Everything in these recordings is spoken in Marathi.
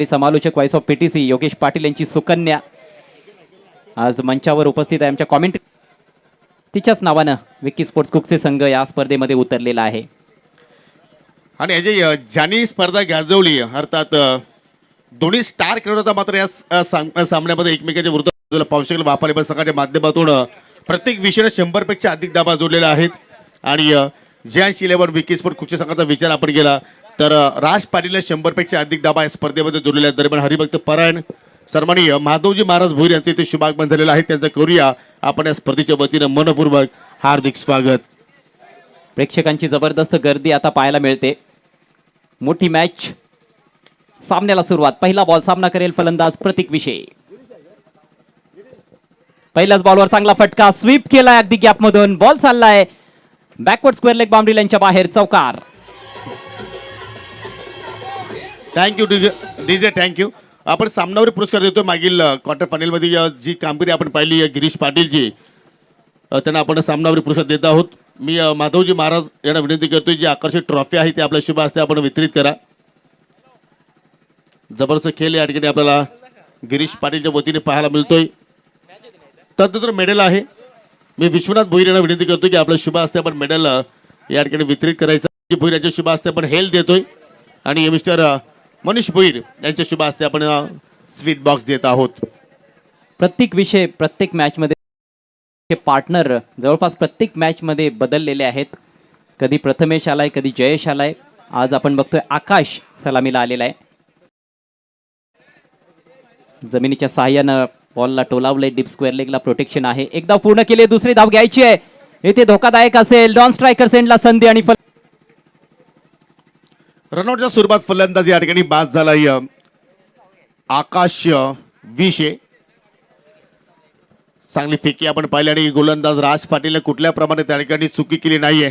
समालोचक voice of PTC Yogesh Patil यांची सुकन्या आज मंचावर उपस्थित आहे. आमच्या कॉमेंट्री तिच्याच नावानं विकी स्पोर्ट्स कुकचे संघ या स्पर्धेमध्ये उतरलेला आहे. आणि अजय ज्यांनी स्पर्धा गाजवली अर्थात दोन्ही स्टार खेळाडू मात्र या सामन्यामध्ये एकमेकांच्या विरुद्ध पाहू शकेल. वापारी बस संघाच्या माध्यमातून प्रत्येक विषयाला 100 पेक्षा अधिक धावा जोडलेल्या आहेत. आणि जॅन्स 11 विकी स्पोर्ट्स कुकचे संघाचा विचार आपण केला तर राज पाटीलने 100 पेक्षा अधिक धावा या स्पर्धेमध्ये जोडलेल्या दरम्यान हरिभक्त परायण सन्माननीय माधवजी महाराज भोईर यांचे इथे शुभागमन झालेलं आहे. त्यांचं करूया आपण या स्पर्धेच्या वतीनं मनपूर्वक हार्दिक स्वागत. प्रेक्षकांची जबरदस्त गर्दी आता पाहायला मिळते. मोठी मॅच सामन्याला सुरुवात. पहिला बॉल सामना करेल फलंदाज प्रतीक विषय. पहिल्याच बॉलवर चांगला फटका स्वीप केलाय अगदी गॅप मधून. बॉल चाललाय बॅकवर्ड स्क्वेअर लेग बाउंड्री लाईनच्या बाहेर. चौकार. Thank you DJ thank you. आपण सामनावर पुरस्कार देतो. मागील क्वार्टर फायनल मध्ये जी कामगिरी आपण पाहिली गिरीश पाटीलजी त्यांना आपण सामनावर पुरस्कार देत आहोत. मी माधवजी महाराज यांना विनंती करतोय जी आकर्षक ट्रॉफी आहे ती आपल्या शुभ हस्ते आपण वितरित करा. जबरदस्त खेळ या ठिकाणी आपल्याला गिरीश पाटीलच्या वतीने पाहायला मिळतोय. तदनंतर मेडल आहे. मी विश्वनाथ भोईर यांना विनंती करतोय की आपल्या शुभ हस्ते आपण मेडल या ठिकाणी वितरित करायचं. भोईर यांच्या शुभ हस्ते आपण हेल्थ देतोय आणि मिस्टर मनीष भोईर यांच्या शुभ हस्ते आपण स्वीट बॉक्स देत आहोत. प्रत्येक विषय प्रत्येक मॅच मध्ये पार्टनर जवळपास प्रत्येक मॅच मध्ये बदललेले आहेत. कधी प्रथमेश आलाय कधी जयेश आलाय. आज आपण बघतोय आकाश सलामीला आलेला आहे. जमिनीच्या सहाय्यानं बॉलला टोलावले. डीप स्क्वेअर लेगला प्रोटेक्शन आहे. एकदा पूर्ण केले. दुसरी धाव घ्यायची आहे. येथे धोकादायक असेल. डॉन स्ट्रायकर सेंडला संधी आणि रनआउटच्या स्वरूपात फलंदाज या ठिकाणी बाद झालाय आकाश विषय. चांगली फेकी आपण पाहिली आणि गोलंदाज राज पाटीलने कुठल्या प्रमाणे त्या ठिकाणी चुकी केली नाहीये.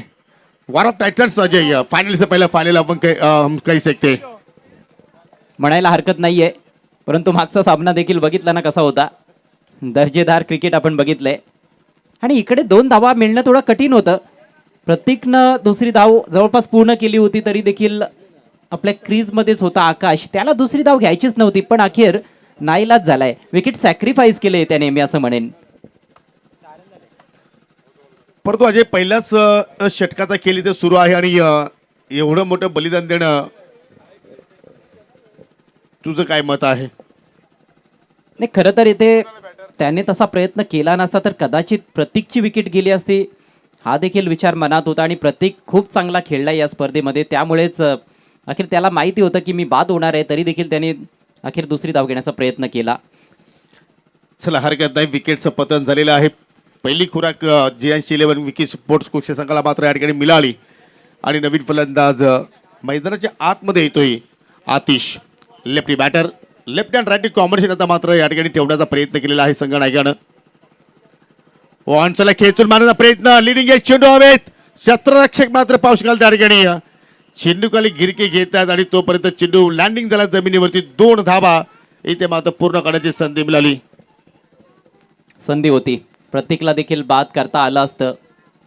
War of Titans Ajay final से पहिला फायनल आपण काही शकते म्हणायला हरकत नाहीये. परंतु मागचा सामना देखील बघितला ना कसा होता. दर्जेदार क्रिकेट आपण बघितलंय. आणि इकडे 2 धावा मिळणं थोडं कठीण होतं. प्रत्येकनं दुसरी धाव जवळपास पूर्ण केली होती तरी देखील आपल्या क्रीजमध्येच होता आकाश. त्याला दुसरी धाव घ्यायचीच नव्हती पण अखेर नाईलाज झालाय. विकेट सॅक्रिफाईस केले त्याने मी असं म्हणेन. परंतु अजय पहिल्याच षटकाचा खेळ इथे सुरू आहे आणि एवढं मोठं बलिदान देणं तुझं काय मत आहे? नाही खरं तर इथे त्याने तसा प्रयत्न केला नसता तर कदाचित प्रतीकची विकेट गेली असती हा देखील विचार मनात होता. आणि प्रतीक खूप चांगला खेळला या स्पर्धेमध्ये त्यामुळेच अखेर त्याला माहिती होतं की मी बाद होणार आहे तरी देखील त्याने अखेर दुसरी धाव घेण्याचा प्रयत्न केला. चला हरकत नाही. विकेटचं पतन झालेलं आहे. पहिली खुराक जॅन्स 11 विकी स्पोर्ट्स कुकच्या संघाला मात्र या ठिकाणी मिळाली. आणि नवीन फलंदाज मैदानाच्या आतमध्ये येतोय Atish. Lefty batter left and right combination आता मात्र या ठिकाणी ठेवण्याचा प्रयत्न केलेला आहे संघ नायकानं. वॉन्सला खेचून मारण्याचा प्रयत्न. लिडिंग एज चेंडू हवेत. क्षेत्ररक्षक मात्र पाऊस घाल त्या ठिकाणी चेंडू खाली गिरके घेतात आणि तोपर्यंत चेंडू लँडिंग झाला जमिनीवरती. 2 धावा इथे मात्र पूर्ण करण्याची संधी मिळाली. संधी होती. प्रत्येकला देखील बाद करता आलं असतं.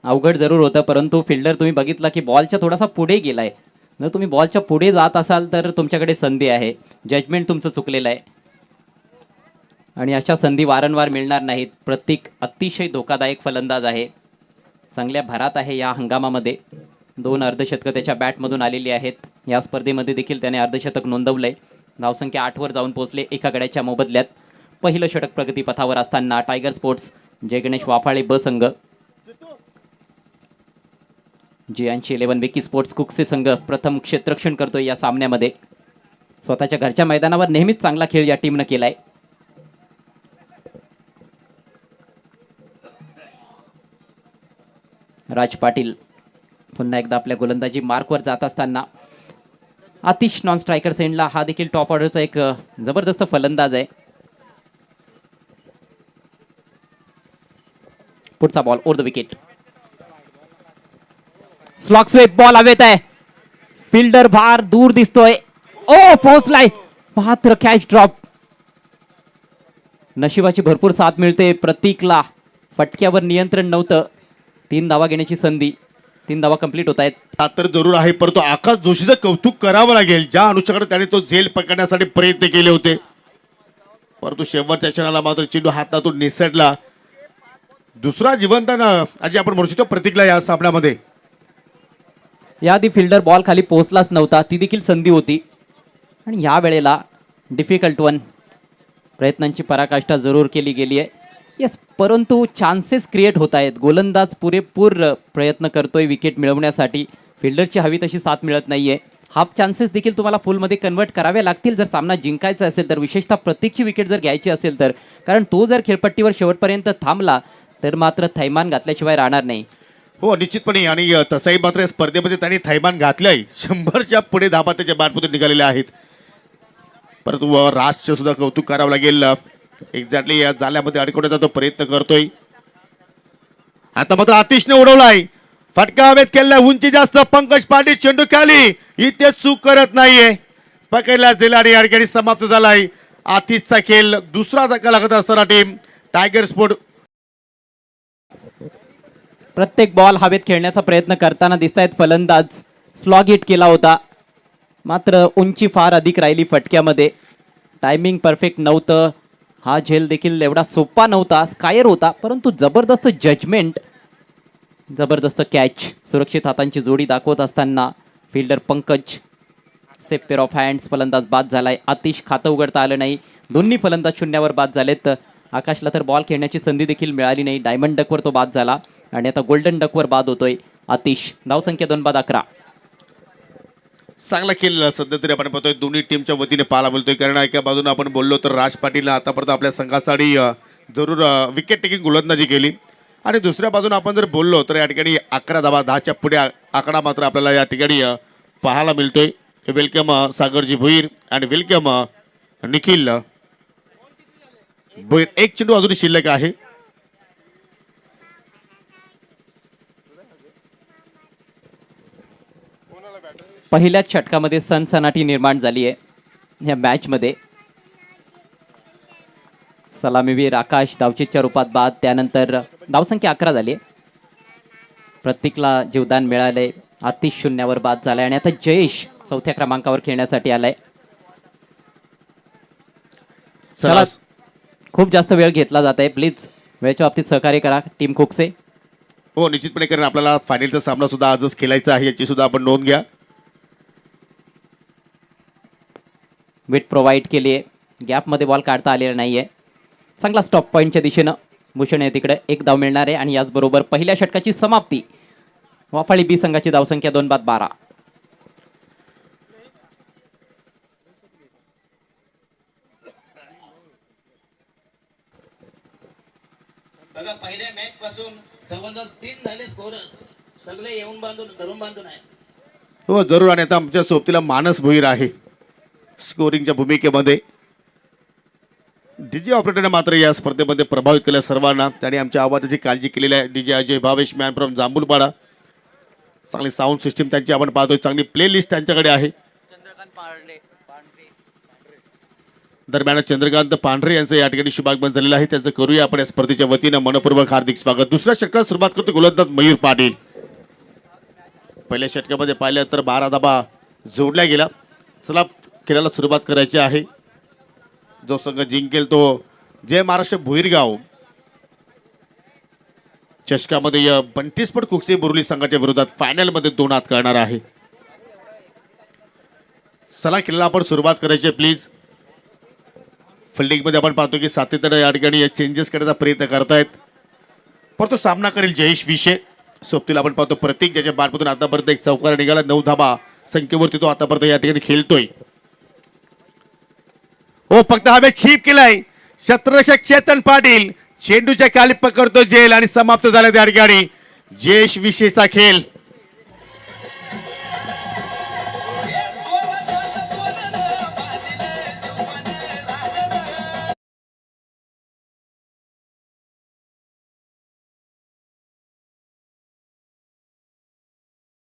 अवघड जरूर होतं परंतु फिल्डर तुम्ही बघितला की बॉलच्या थोडासा पुढे गेलाय. जर तुम्ही बॉलच्या पुढे जात असाल तर तुमच्याकडे संधी आहे. जजमेंट तुमचं चुकलेलं आहे आणि अशा संधी वारंवार मिळणार नाहीत. प्रत्येक अतिशय धोकादायक फलंदाज आहे. चांगल्या भरात आहे या हंगामामध्ये. 2 अर्धशतकं त्याच्या बॅटमधून आलेली आहेत. या स्पर्धेमध्ये देखील त्याने अर्धशतक नोंदवलंय. धावसंख्या 8 वर जाऊन पोहोचले 1 गड्याच्या मोबदल्यात. पहिलं षटक प्रगतीपथावर असताना टायगर स्पोर्ट्स जय गणेश वाफाळे ब संघ जॅन्स 11 विकी स्पोर्ट्स कुकचे संघ प्रथम क्षेत्ररक्षण करतोय या सामन्यामध्ये. स्वतःच्या घरच्या मैदानावर नेहमीच चांगला खेळ या टीमनं केलाय. राज पाटील पुन्हा एकदा आपल्या गोलंदाजी मार्कवर जात असताना आतिश नॉन स्ट्रायकर सेंडला हा देखील टॉप ऑर्डरचा एक जबरदस्त फलंदाज आहे. पुढचा ball over the wicket. Slog sweep ball हवेत आहे. फिल्डर भार दूर दिसतोय. ओ पोहोचलाय मात्र कॅच ड्रॉप. नशिबाची भरपूर साथ मिळते प्रतीकला. फटक्यावर नियंत्रण नव्हतं. 3 धावा घेण्याची संधी 3 धावा कंप्लीट होत आहेत. हा तर जरूर आहे, परंतु आकाश जोशीचं कौतुक करावं लागेल, ज्या अनुषंगाने त्याने तो झेल पकडण्यासाठी प्रयत्न केले होते, परंतु शेवटच्या क्षणाला मात्र चेंडू हातातून निसटला. दुसरा जिवंत अजय आपण म्हणू शकतो प्रतीकला या सामन्यामध्ये. याआधी फिल्डर बॉल खाली पोहोचलाच नव्हता, ती देखील संधी होती आणि या वेळेला डिफिकल्ट वन, प्रयत्नांची पराकाष्ठा जरूर केली गेली आहे. येस, परंतु चान्सेस क्रिएट होत आहेत. गोलंदाज पुरेपूर प्रयत्न करतोय विकेट मिळवण्यासाठी, फिल्डरची हवी तशी साथ मिळत नाहीये. हाफ चान्सेस देखील तुम्हाला फुलमध्ये कन्वर्ट करावे लागतील जर सामना जिंकायचा असेल तर, विशेषतः प्रत्येकची विकेट जर घ्यायची असेल तर, कारण तो जर खेळपट्टीवर शेवटपर्यंत थांबला तर मात्र थैमान घातल्याशिवाय राहणार नाही. हो निश्चितपणे, आणि तसाही मात्र या स्पर्धेमध्ये त्यांनी थैमान घातलंय. 100च्या पुढे धाबा त्याच्या बॅटमधून निघालेल्या आहेत, परंतु राजचं सुद्धा कौतुक करावं लागेल. एक्झॅक्टली या जाल्यामध्ये अडकवण्याचा तो प्रयत्न करतोय. आता मात्र आतिशने उडवलाय, फटका हवेत केला, उंची जास्त. पंकज पाटील चेंडू खाली, इथे चूक करत नाहीये, पकडला जाईल आणि या ठिकाणी समाप्त झालाय आतिशचा खेळ. दुसरा धक्का लागत असताना टीम टायगर स्पोर्ट प्रत्येक बॉल हवेत खेळण्याचा प्रयत्न करताना दिसत आहेत फलंदाज. स्लॉग हिट केला होता, मात्र उंची फार अधिक राहिली फटक्यामध्ये. टायमिंग परफेक्ट नव्हतं. हा झेल देखील एवढा सोपा नव्हता, स्कायर होता, परंतु जबरदस्त जजमेंट, जबरदस्त कॅच. सुरक्षित हातांची जोडी दाखवत असताना fielder Pankaj safe pair of hands, फलंदाज बाद झालाय. आतिश खातं उघडता आलं नाही, दोन्ही फलंदाज शून्यावर बाद झालेत. आकाशला तर बॉल खेळण्याची संधी देखील मिळाली नाही. डायमंड डकवर तो बाद झाला आणि आता गोल्डन डकवर बाद होतोय आतिश. धावसंख्या 2 बाद 11. चांगला खेळ सध्या तरी आपण पाहतोय दोन्ही टीमच्या वतीने पाहायला मिळतोय. कारण एका बाजूने आपण बोललो तर राज पाटीलने आतापर्यंत आपल्या संघासाठी जरूर विकेट टेकिंग गोलंदाजी केली, आणि दुसऱ्या बाजूने आपण जर बोललो तर या ठिकाणी 11 धावा, 10च्या पुढे आकडा मात्र आपल्याला या ठिकाणी पाहायला मिळतोय. वेलकम सागरजी भुईर आणि वेलकम निखिल भुईर. एक चेंडू अजूनही शिल्लक आहे. पहिल्याच षटकामध्ये सनसनाटी निर्माण झाली आहे या मॅचमध्ये. सलामीवीर आकाश धावचीच्या रूपात बाद, त्यानंतर धावसंख्या 11 झाली आहे. प्रत्येकला जीवदान मिळालंय. आतिश शून्यावर बाद झालाय आणि आता जयेश 4थ्या क्रमांकावर खेळण्यासाठी आलाय. चला, खूप जास्त वेळ घेतला जात आहे, प्लीज वेळेच्या बाबतीत सहकार्य करा टीम कुकसे. हो निश्चितपणे, कारण आपल्याला फायनलचा सामना सुद्धा आजच खेळायचा आहे, याची सुद्धा आपण नोंद घ्या. विट प्रोव्हाइड केली आहे, गॅपमध्ये बॉल काढता आलेला नाही आहे. चांगला स्टॉप पॉईंटच्या दिशेनं भूषण आहे, तिकडे एक धाव मिळणार आहे आणि याचबरोबर पहिल्या षटकाची समाप्ती. वाफाळी बी संघाची धावसंख्या 2 बाद 12. बघा, पहिल्या मॅच पासून जवळजवळ 3 झाले स्कोर, सगळे येऊन धरून बांधून आहे. हो जरूर, आणि आता आमच्या सोबतीला मानस भुईर आहे स्कोरिंगच्या भूमिकेमध्ये. डीजे ऑपरेटरने मात्र या स्पर्धेमध्ये प्रभावित केलं सर्वांना. त्याने आमच्या आवाजाची काळजी केलेली आहे. DJ Ajay Bhavesh man from Jambhulpada. चांगली साऊंड सिस्टीम त्यांची आपण पाहतोय, चांगली प्ले लिस्ट त्यांच्याकडे आहे. दरम्यान चंद्रकांत पांढरे यांचं या ठिकाणी शुभागमन झालेलं आहे, त्यांचं करूया आपण या स्पर्धेच्या वतीनं मनपूर्वक हार्दिक स्वागत. दुसऱ्या षटकात सुरुवात करतो गोलंदाज मयूर पाटील. पहिल्या षटकामध्ये पाहिलं तर 12 धाबा जोडल्या गेला. चला खेळाला सुरुवात करायची आहे. जो संघ जिंकेल तो जय महाराष्ट्र भुईरगाव चषकामध्ये बंटीस्पट कुकसे बोर्ली संघाच्या विरोधात फायनल मध्ये 2 हात करणार आहे. चला खेळाला आपण सुरुवात करायची प्लीज. फिल्डिंग मध्ये आपण पाहतो की सातत्याने या ठिकाणी चेंजेस करण्याचा प्रयत्न करतायत, परंतु सामना करेल जयेश विषय. सोबतीला आपण पाहतो प्रतीक, ज्याच्या बॅटमधून आतापर्यंत एक चौकार निघाला. 9 धाबा संख्येवरती तो आतापर्यंत या ठिकाणी खेळतोय. हो फक्त हवे चीप केलाय शत्ररक्षक चेतन पाटील. चेंडूच्या खाली पकडतो जेल आणि समाप्त झाला त्या ठिकाणी जयेश विषयचा खेळ.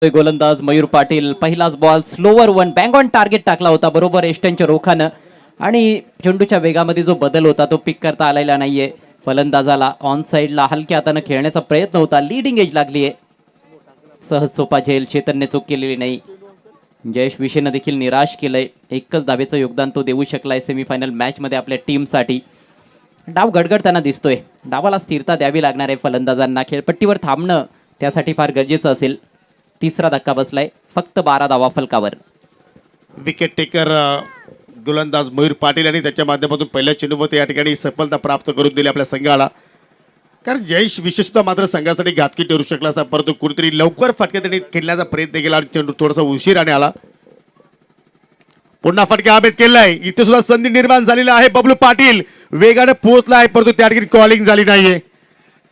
गोलंदाज मयूर पाटील. पहिलाच ball slower one, bang on target टाकला होता बरोबर एस्टनच्या रोखानं, आणि चेंडूच्या वेगामध्ये जो बदल होता तो पिक करता आलेला नाहीये. फलंदाजाला ऑन साईडला हलक्या हाताने खेळण्याचा प्रयत्न होता. लीडिंग एज लागली आहे. सहज सोपा झेल, चेतनने चूक केलेली नाही. जयेश विशेनं देखील निराश केलंय. एकच धावेचं योगदान तो देऊ शकलाय सेमीफायनल मॅचमध्ये आपल्या टीमसाठी. डाव गडगडताना दिसतोय. डावाला स्थिरता द्यावी लागणार आहे फलंदाजांना. खेळपट्टीवर थांबणं त्यासाठी फार गरजेचं असेल. तिसरा धक्का बसलाय, फक्त 12 धावा फलकावर. विकेट टेकर गोलंदाज मयूर पाटील यांनी त्याच्या माध्यमातून पहिल्या चेंडूवर या ठिकाणी सफलता प्राप्त करून दिली आपल्या संघाला. कारण जयेश विशेष सुद्धा मात्र संघासाठी घातकी ठरू शकला असता, परंतु कुठेतरी लवकर फटके त्यांनी खेळण्याचा प्रयत्न केला आणि चेंडू थोडासा उशिराने आला. पुन्हा फटका हवेत केलाय. इथे सुद्धा संधी निर्माण झालेला आहे. बबलू पाटील वेगाने पोहोचला आहे, परंतु त्या ठिकाणी कॉलिंग झाली नाहीये.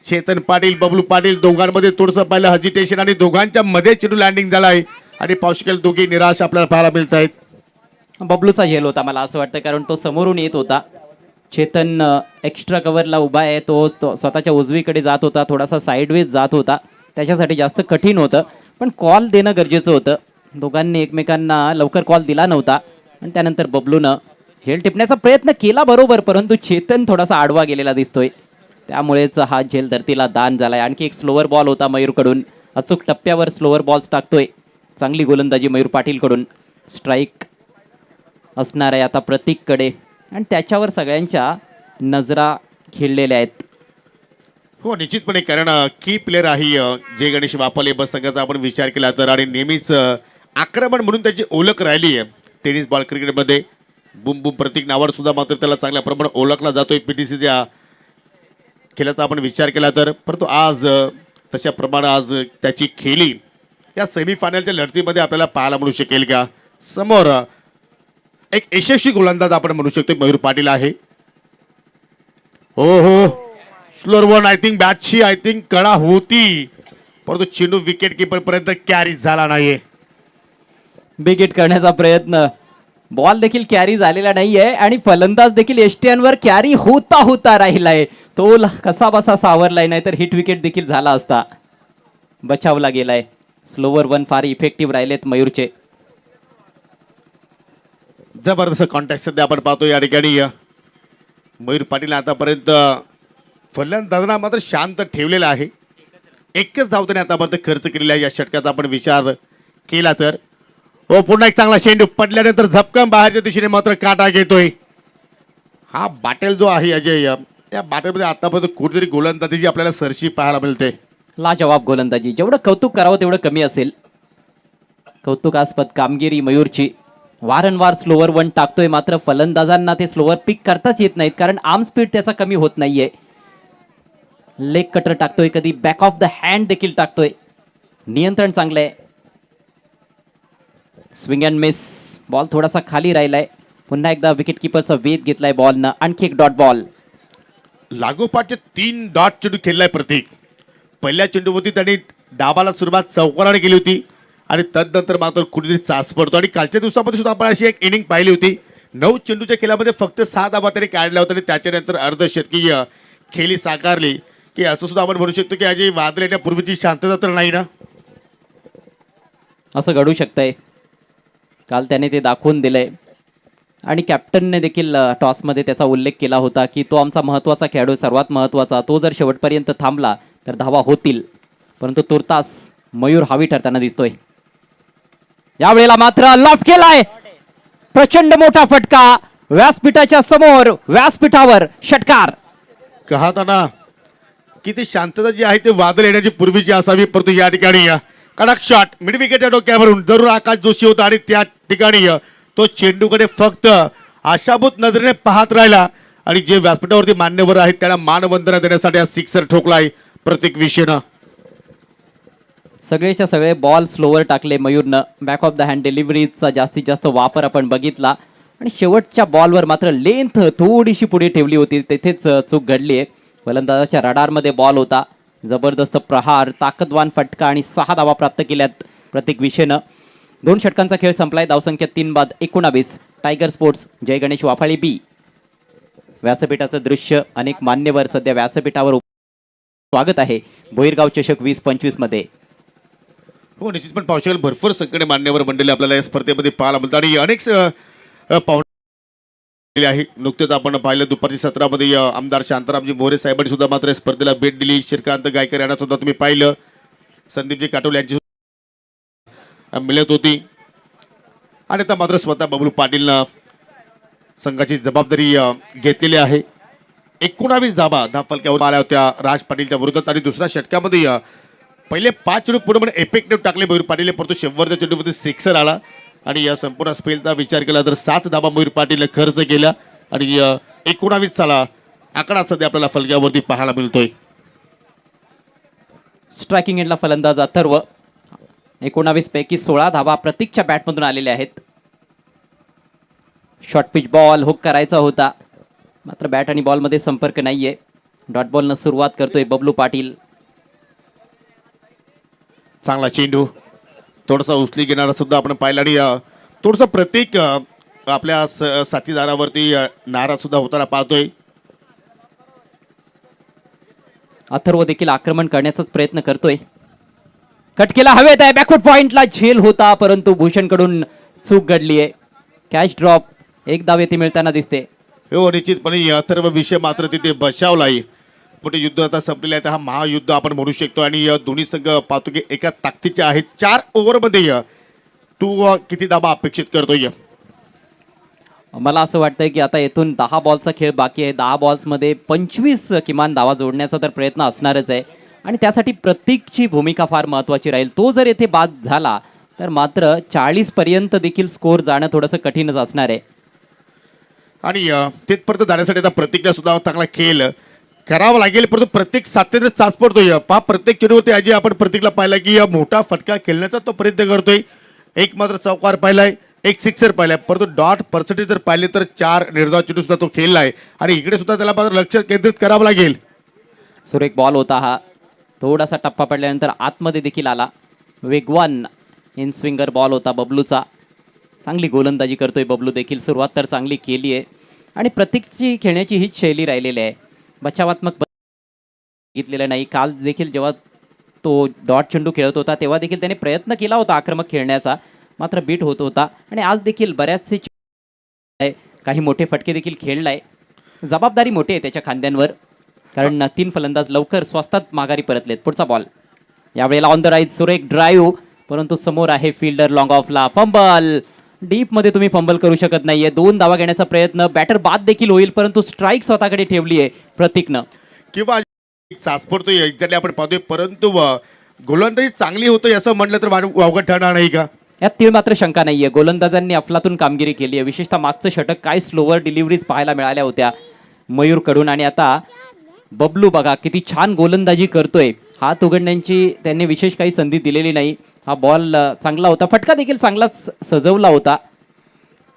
चेतन पाटील, बबलू पाटील दोघांमध्ये थोडंसं पाहिलं हजिटेशन आणि दोघांच्या मध्ये चेंडू लँडिंग झाला आहे आणि पावशकेल दोघे निराश आपल्याला पाहायला मिळत आहेत. बबलूचा झेल होता मला असं वाटतं, कारण तो समोरून येत होता. चेतन एक्स्ट्रा कव्हरला उभा आहे. तो स्वतःच्या उजवीकडे जात होता, थोडासा साईडवेज जात होता. त्याच्यासाठी जास्त कठीण होतं, पण कॉल देणं गरजेचं होतं. दोघांनी एकमेकांना लवकर कॉल दिला नव्हता आणि त्यानंतर बबलूनं झेल टिपण्याचा प्रयत्न केला बरोबर, परंतु चेतन थोडासा आडवा गेलेला दिसतोय. त्यामुळेच हा झेल धरतीला दान झालाय. आणखी एक स्लोअर बॉल होता मयूरकडून. अचूक टप्प्यावर स्लोअर बॉल्स टाकतोय. चांगली गोलंदाजी मयूर पाटीलकडून. स्ट्राईक असणार आहे आता प्रतीककडे आणि त्याच्यावर सगळ्यांच्या नजरा खिळलेल्या आहेत. हो निश्चितपणे, कारण की प्लेअर आहे जय गणेश वापाले बस संघाचा आपण विचार केला तर, आणि नेहमीच आक्रमण म्हणून त्याची ओळख राहिली आहे टेनिस बॉल क्रिकेटमध्ये. बुम बुम प्रतीक नावावर सुद्धा मात्र त्याला चांगल्या प्रमाणात ओळखला जातोय पीटीसीच्या खेळाचा आपण विचार केला तर. परंतु आज तशा प्रमाणे आज त्याची खेळी या सेमीफायनलच्या लढतीमध्ये आपल्याला पाहायला मिळू शकेल का? समोर एक यशस्वी गोलंदाज आपण म्हणू शकतो मयूर पाटील आहे. हो हो, स्लोअर वन आय थिंक बॅटची कडा होती, परंतु चेंडू विकेट किपर पर्यंत कॅरी झाला नाहीये. बिग हिट करण्याचा प्रयत्न, बॉल देखील कॅरी झालेला नाहीये आणि फलंदाज देखील एसटीएनवर कॅरी होता राहिलाय. तो कसा बसा सावरलाय, नाही तर हिट विकेट देखील झाला असता. बचावला गेलाय. स्लोवर वन फार इफेक्टिव्ह राहिलेत मयूरचे. जबरदस्त कॉन्टॅक्ट सध्या आपण पाहतो या ठिकाणी. मयूर पाटील आतापर्यंत फलंदाजांना मात्र शांत ठेवलेला आहे. एकच धाव त्याने आतापर्यंत खर्च केलेला आहे या षटकाचा आपण विचार केला तर. हो, पुन्हा एक चांगला चेंडू पडल्यानंतर झपकन बाहेरच्या दिशेने मात्र काटा घेतोय. हा बाटेल जो आहे अजय, या बाटेलमध्ये आतापर्यंत कुठेतरी गोलंदाजी आपल्याला सरशी पाहायला मिळते. लाजवाब गोलंदाजी. जेवढं कौतुक करावं तेवढं कमी असेल. कौतुकास्पद कामगिरी मयूरची. वारंवार स्लोअर वन टाकतोय, मात्र फलंदाजांना ते स्लोअर पिक करताच येत नाहीत, कारण आर्म स्पीड त्याचा कमी होत नाहीये. लेग कटर टाकतोय, कधी बॅक ऑफ द हँड देखील टाकतोय. नियंत्रण चांगलं आहे. Swing and miss. बॉल थोडासा खाली राहिलाय. पुन्हा एकदा विकेट किपरचा वेध घेतलाय बॉलनं. आणखी एक डॉट बॉल. लागोपाठचे 3 डॉट चेंडू खेळलाय प्रतीक. पहिल्या चेंडूवरती त्यांनी डाबाला सुरुवात चौकाराने केली होती आणि तदनंतर मात्र कुठेतरी चाच पडतो. आणि कालच्या दिवसामध्ये सुद्धा आपण अशी एक इनिंग पाहिली होती. 9 चेंडूच्या खेळामध्ये फक्त 6 धाबा त्याने काढल्या होत्या आणि त्याच्यानंतर अर्धशतकीय खेळी साकारली. की असं सुद्धा आपण म्हणू शकतो की अजय वादळ येण्यापूर्वीची शांतता तर नाही ना? असं घडू शकतंय. काल त्याने ते दाखवून दिलंय आणि कॅप्टनने देखील टॉसमध्ये त्याचा उल्लेख केला होता की तो आमचा महत्त्वाचा खेळाडू, सर्वात महत्त्वाचा. तो जर शेवटपर्यंत थांबला तर धावा होतील, परंतु तुर्तास मयूर हावी ठरताना दिसतोय. यावेळेला मात्र लॉफ्ट केलाय. प्रचंड मोठा फटका. व्यासपीठाच्या समोर, व्यासपीठावर षटकार. कहाताना किती शांतता जी आहे ते वादळ येण्याची पूर्वीची असावी, परंतु या ठिकाणी कडक शॉट मिड विकेटच्या डोक्यावरून जरूर आकाश जोशी होता आणि त्या ठिकाणी तो चेंडूकडे फक्त आशाभूत नजरेने पाहत राहिला आणि जे व्यासपीठावरती मान्यवर आहेत त्यांना मानवंदना देण्यासाठी हा सिक्सर ठोकलाय प्रत्येक विषयनं. सगळेच्या सगळे बॉल स्लोवर टाकले मयूरनं. बॅक ऑफ द हँड डिलिव्हरीचा जास्तीत जास्त वापर आपण बघितला आणि शेवटच्या बॉलवर मात्र लेंथ थोडीशी पुढे ठेवली होती, तेथेच चूक घडली आहे. फलंदाजाच्या रडारमध्ये बॉल होता. जबरदस्त प्रहार, ताकदवान फटका आणि 6 धावा प्राप्त केल्यात प्रत्येक विषयनं. 2 षटकांचा खेळ संपलाय. धावसंख्या 3 बाद 19. टायगर स्पोर्ट्स जय गणेश वाफाळी बी. व्यासपीठाचं दृश्य. अनेक मान्यवर सध्या व्यासपीठावर स्वागत आहे भोईरगाव चषक 2025 मध्ये. हो निश्चित, पण पावसाळ्यात भरपूर संकटे मान्यवर मंडळी आपल्याला या स्पर्धेमध्ये पाहायला मिळतात आणि अनेक पाहुणे आहे. नुकतेच आपण पाहिलं दुपारच्या सत्रामध्ये आमदार शांतारामजी मोरे साहेबांनी सुद्धा मात्र स्पर्धेला भेट दिली. श्रीकांत गायकर यांना सुद्धा तुम्ही पाहिलं. संदीपजी काटोल यांची मिळत होती. आणि आता मात्र स्वतः बबलू पाटीलनं संघाची जबाबदारी घेतलेली आहे. 19 धाबा फलक्यावर आल्या होत्या राज पाटीलच्या विरोधात आणि दुसऱ्या षटकामध्ये पहिले 5 चेंडू पूर्णपणे इफेक्टिव्ह टाकले मयूर पाटील, परंतु शेवटच्या चेंडूमध्ये सिक्सर आला आणि या संपूर्ण स्पेलचा विचार केला तर 7 धाबा मयूर पाटीलने खर्च केला आणि 19 साला आकडा सध्या आपल्याला फलक्यावरती पाहायला मिळतोय. स्ट्रायकिंग एंडला फलंदाज अथर्व. 19 पैकी 16 धावा प्रतीकच्या बॅटमधून आलेल्या आहेत. शॉर्ट पिच बॉल हुक करायचा होता, मात्र बॅट आणि बॉलमध्ये संपर्क नाहीये. डॉट बॉलनं सुरुवात करतोय बबलू पाटील. चांगला चेंडू, थोडासा उचली घेणारा सुद्धा आपण पाहिला आणि थोडंसं प्रतीक आपल्या साथीदारावरती नाराज सुद्धा होताना पाहतोय. अथर्व देखील आक्रमण करण्याचाच प्रयत्न करतोय. कट केला हवेत आहे, बॅकवर्ड पॉइंटला झेल होता, परंतु भूषणकडून चूक घडली आहे. कॅच ड्रॉप, एक धाव येथे मिळताना दिसते. हो निश्चितपणे अथर्व विषय मात्र तिथे बचावलाय. मोठे युद्ध आता संपलेले आहे, हा महायुद्ध आपण म्हणू शकतो आणि दोन्ही संघ पाहतो की एका ताकदीचे आहेत. 4 ओव्हरमध्ये तू किती धाबा अपेक्षित करतोय? मला असं वाटतंय की आता येथून 10 बॉलचा खेळ बाकी आहे. 10 बॉल्समध्ये 25 किमान धावा जोडण्याचा तर प्रयत्न असणारच आहे आणि त्यासाठी प्रत्येकची भूमिका फार महत्त्वाची राहील. तो जर येथे बाद झाला तर मात्र 40 पर्यंत देखील स्कोअर जाणं थोडंसं कठीणच असणार आहे. आणि तिथपर्यंत जाण्यासाठी आता प्रत्येकला सुद्धा चांगला खेळ करावा लागेल, परंतु प्रत्येक सातत्याने चाच पडतोय. प्रत्येक चेंडूवरती आजी आपण प्रत्येकला पाहिला की मोठा फटका खेळण्याचा तो प्रयत्न करतोय. एक मात्र चौकार पाहिलाय, एक सिक्सर पाहिलाय, परंतु डॉट पर्सेंटेज जर पाहिले तर 4 निर्धाव चेंडू सुद्धा तो खेळलाय आणि इकडे सुद्धा त्याला मात्र लक्ष केंद्रित करावं लागेल. सुरेख बॉल होता हा. थोडासा टप्पा पडल्यानंतर आतमध्ये देखील आला. वेगवान इन स्विंगर बॉल होता बबलूचा. चांगली गोलंदाजी करतोय बबलू देखील. सुरुवात तर चांगली केली आहे आणि प्रत्येकची खेळण्याची हीच शैली राहिलेली आहे. बचावात्मक घेतलेलं नाही. काल देखील जेव्हा तो डॉट चेंडू खेळत होता तेव्हा देखील त्याने प्रयत्न केला होता आक्रमक खेळण्याचा, मात्र बीट होत होता आणि आज देखील बऱ्याचसे काही मोठे फटके देखील खेळलाय. जबाबदारी मोठी आहे त्याच्या खांद्यांवर, कारण 3 फलंदाज लवकर स्वस्तात माघारी परतलेत. पुढचा बॉल यावेळेला ऑन द राईट, सुरेख ड्राईव्ह, परंतु समोर आहे फिल्डर लॉंग ऑफला. फंबल, डीपमध्ये तुम्ही फंबल करू शकत नाहीये. 2 धावा घेण्याचा प्रयत्न, बॅटर बाद देखील होईल, परंतु स्ट्राईक स्वतःकडे ठेवली आहे प्रतीकनं. किंवा सास पडतोय एक्झॅक्टली आपण पाहतोय, परंतु गोलंदाजी चांगली होतोय असं म्हटलं तर अवघड ठरणार नाही का? यात तीळ मात्र शंका नाहीये. गोलंदाजांनी अफलातून कामगिरी केली आहे. विशेषतः मागचं षटक काय स्लोवर डिलिव्हरीज पाहायला मिळाल्या होत्या मयूरकडून आणि आता बबलू बघा किती छान गोलंदाजी करतोय. हात उघडण्याची त्यांनी विशेष काही संधी दिलेली नाही. हा बॉल चांगला होता, फटका देखील चांगला सजवला होता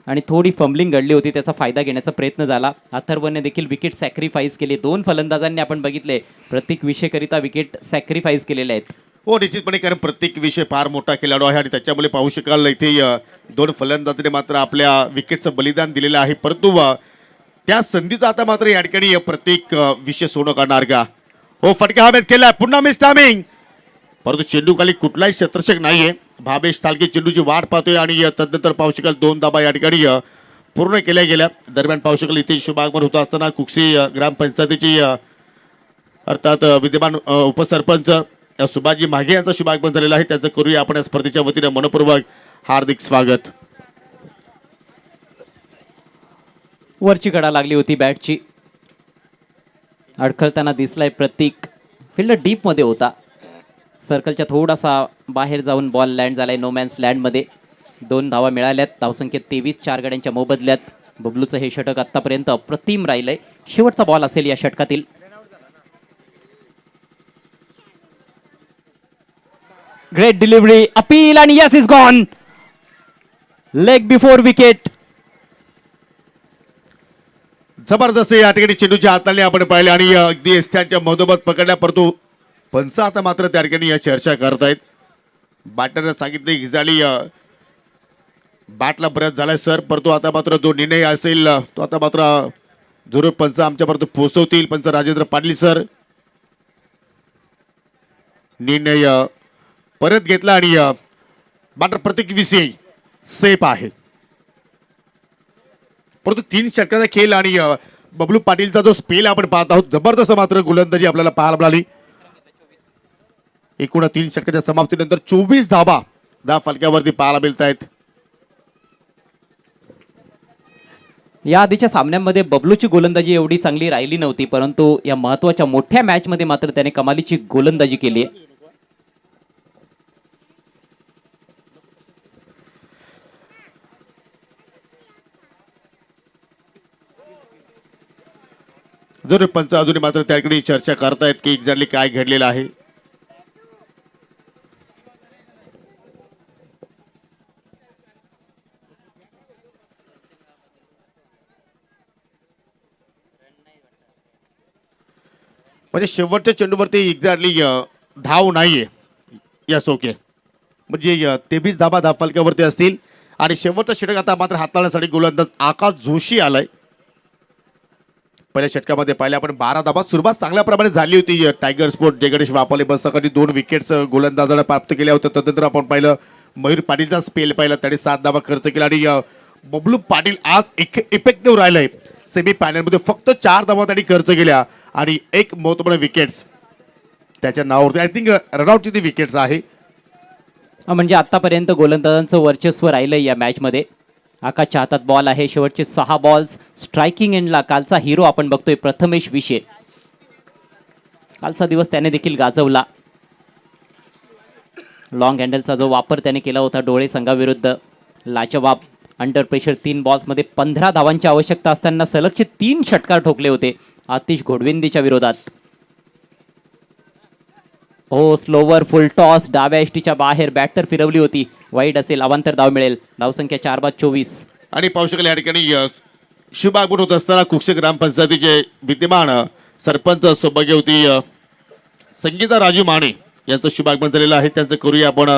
आणि थोडी फंबलिंग घडली होती, त्याचा फायदा घेण्याचा प्रयत्न झाला. अथर्वने देखील विकेट सॅक्रिफाईस केली. 2 फलंदाजांनी आपण बघितले प्रत्येक विषयकरिता विकेट सॅक्रिफाईस केलेले आहेत. हो निश्चितपणे, कारण प्रत्येक विषय फार मोठा खेळाडू आहे आणि त्याच्यामुळे पाहू शकाल इथे 2 फलंदाजांनी मात्र आपल्या विकेटचं बलिदान दिलेलं आहे, परंतु त्या संधीचा आता मात्र या ठिकाणी प्रत्येक विषय सोनं करणार का? हो फटका हवेत केला, पुन्हा मिस टायमिंग, परंतु चेंडू खाली कुठलाही क्षेत्ररक्षक नाहीये. भावेश तालके चेंडूची वाट पाहतोय आणि तदनंतर पाहू शकाल 2 धाबा या ठिकाणी पूर्ण केल्या गेल्या. दरम्यान पाहू शकाल इथे शुभागमन होत असताना कुक्षी ग्रामपंचायतीची अर्थात विद्यमान उपसरपंच सुभाजी माघे यांचा शुभागमन झालेला आहे. त्यांचं करूया आपण या स्पर्धेच्या वतीने मनपूर्वक हार्दिक स्वागत. वरची कडा लागली होती बॅटची, अडखळताना दिसलाय प्रतीक. फिल्डर डीप मध्ये होता, सर्कलच्या थोडासा बाहेर जाऊन बॉल लँड झालाय नो मॅन्स लँडमध्ये. 2 धावा मिळाल्यात. धावसंख्येत 23, 4 गड्यांच्या मोबदल्यात. बबलूचं हे षटक आतापर्यंत अप्रतिम राहिलंय. शेवटचा बॉल असेल या षटकातील. ग्रेट डिलिव्हरी, अपील आणि yes is gone. Leg before wicket. जबरदस्त या ठिकाणी चेंडूच्या हाताने आपण पाहिले आणि अगदी एस्ट्यांच्या मधोमध पकडल्या, परंतु पंच आता मात्र त्या ठिकाणी या चर्चा करतायत. बॅटरने सांगितले की झाली बॅटला बरंच झालाय सर, परंतु आता मात्र जो निर्णय असेल तो आता मात्र जरूर पंच आमच्यापर्यंत पोहोचवतील. पंच राजेंद्र पाटील सर निर्णय परत घेतला आणि बॅटर प्रत्येक विषयी सेफ आहे, परंतु 3 षटकाचा खेळ आणि बबलू पाटीलचा जो स्पेल आपण पाहत आहोत, जबरदस्त मात्र गोलंदाजी आपल्याला पाहायला मिळाली. एकूण 3 षटकाच्या समाप्तीनंतर 24 धावा धाव फलकावरती पाहायला मिळत आहेत. या आधीच्या सामन्यांमध्ये बबलूची गोलंदाजी एवढी चांगली राहिली नव्हती, परंतु या महत्वाच्या मोठ्या मॅच मध्ये मात्र त्याने कमालीची गोलंदाजी केली आहे. जरूर पंच अजूनही मात्र त्याकडे चर्चा करतायत की एक्झॅक्टली काय घडलेलं आहे. म्हणजे शेवटच्या चेंडूवरती एक्झॅक्टली धाव नाहीये. यस ओके, म्हणजे 23 धाबा धाव फलकावरती असतील आणि शेवटचा षटक आता मात्र हाताळण्यासाठी गोलंदाज आकाश जोशी आलाय. पहिल्या षटकामध्ये पाहिल्या आपण 12 धाबा. सुरुवात चांगल्या प्रमाणे झाली होती टायगर स्पोर्ट जयगणेश वापाले बसकांनी 2 विकेट्स गोलंदाजाला प्राप्त केल्या होत्या. त्यानंतर आपण पाहिलं मयूर पाटीलचा स्पेल पाहिला, त्याने 7 धाबा खर्च केला आणि बबलू पाटील आज इफेक्टिव्ह राहिलाय. सेमी फायनलमध्ये फक्त 4 धाबा त्यांनी खर्च केल्या आणि एक महत्त्वपूर्ण विकेट्स त्याच्या नावावरती. आय थिंक रनआउटची ती विकेट्स आहे. म्हणजे आतापर्यंत गोलंदाजांचं वर्चस्व राहिलंय या मॅच मध्ये. आकाशच्या हातात बॉल आहे. शेवटचे 6 बॉल्स स्ट्रायकिंग एंडला कालचा हिरो आपण बघतोय प्रथमेश विशे. कालचा दिवस त्याने देखील गाजवला. लॉंग हँडलचा जो वापर त्याने केला होता डोळे संघाविरुद्ध लाजवाब. अंडर प्रेशर 3 बॉल्समध्ये 15 धावांची आवश्यकता असताना सलगचे 3 षटकार ठोकले होते आतिश घोडविंदीच्या विरोधात. हो, स्लोवर फुल टॉस डाव्या एष्टीच्या बाहेर बॅट तर फिरवली होती. वाईड असेल, अवांतर धाव मिळेल. धावसंख्या 4/24. आणि पाहू शकेल या ठिकाणी शुभ आगमन होत असताना कुक्षे ग्रामपंचायतीचे विद्यमान सरपंच सौभाग्यवती संगीता राजू माने यांचं शुभ आगमन झालेलं आहे. त्यांचं करूया आपण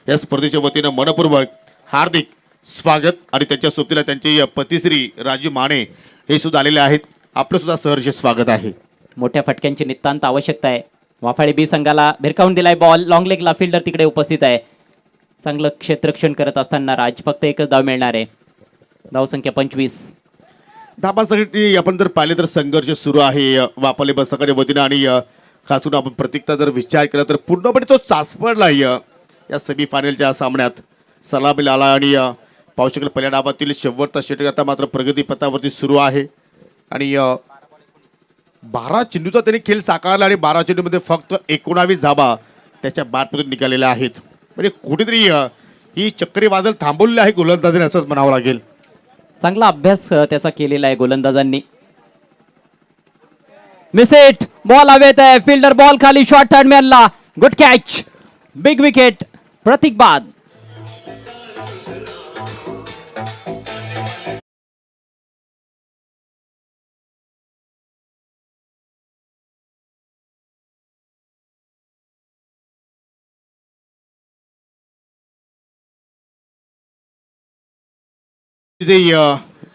या स्पर्धेच्या वतीनं मनपूर्वक हार्दिक स्वागत. आणि त्यांच्या सोबतीला त्यांचे पतिश्री राजू माने हे सुद्धा आलेले आहेत. आपलं सुद्धा सहर्ष स्वागत आहे. मोठ्या फटक्यांची नितांत आवश्यकता आहे. वाफाळे बी संघाला भिरकावून दिलाय बॉल. लॉंग लेगला फिल्डर तिकडे उपस्थित आहे. चांगलं क्षेत्ररक्षण करत असताना राज फक्त एकच धाव मिळणार आहे. धावसंख्या 25. धाबासाठी आपण जर पाहिले तर संघर्ष सुरू आहे वापाले बसकाच्या वतीनं. आणि खास करून आपण प्रतीकता जर विचार केला तर पूर्णपणे तो चाचपडला या सेमीफायनलच्या सामन्यात. सलामीला आला आणि पाहू शकेल पहिल्या डावातील शेवटचा षटक आता मात्र प्रगतीपथावरती सुरू आहे. आणि 12 चेंडूचा त्यांनी खेळ साकारला आणि 12 चेंडूमध्ये फक्त 19 धाबा त्याच्या बॅटमधून निघालेल्या आहेत. म्हणजे कुठेतरी ही चक्री वादळ थांबवलेली आहे गोलंदाजाने असंच म्हणावं लागेल. चांगला अभ्यास त्याचा केलेला आहे गोलंदाजांनी. मिसेट बॉल हवेत आहे. फिल्डर बॉल खाली शॉर्ट थर्ड मॅनला. Good catch. Big wicket. Pratik बाद.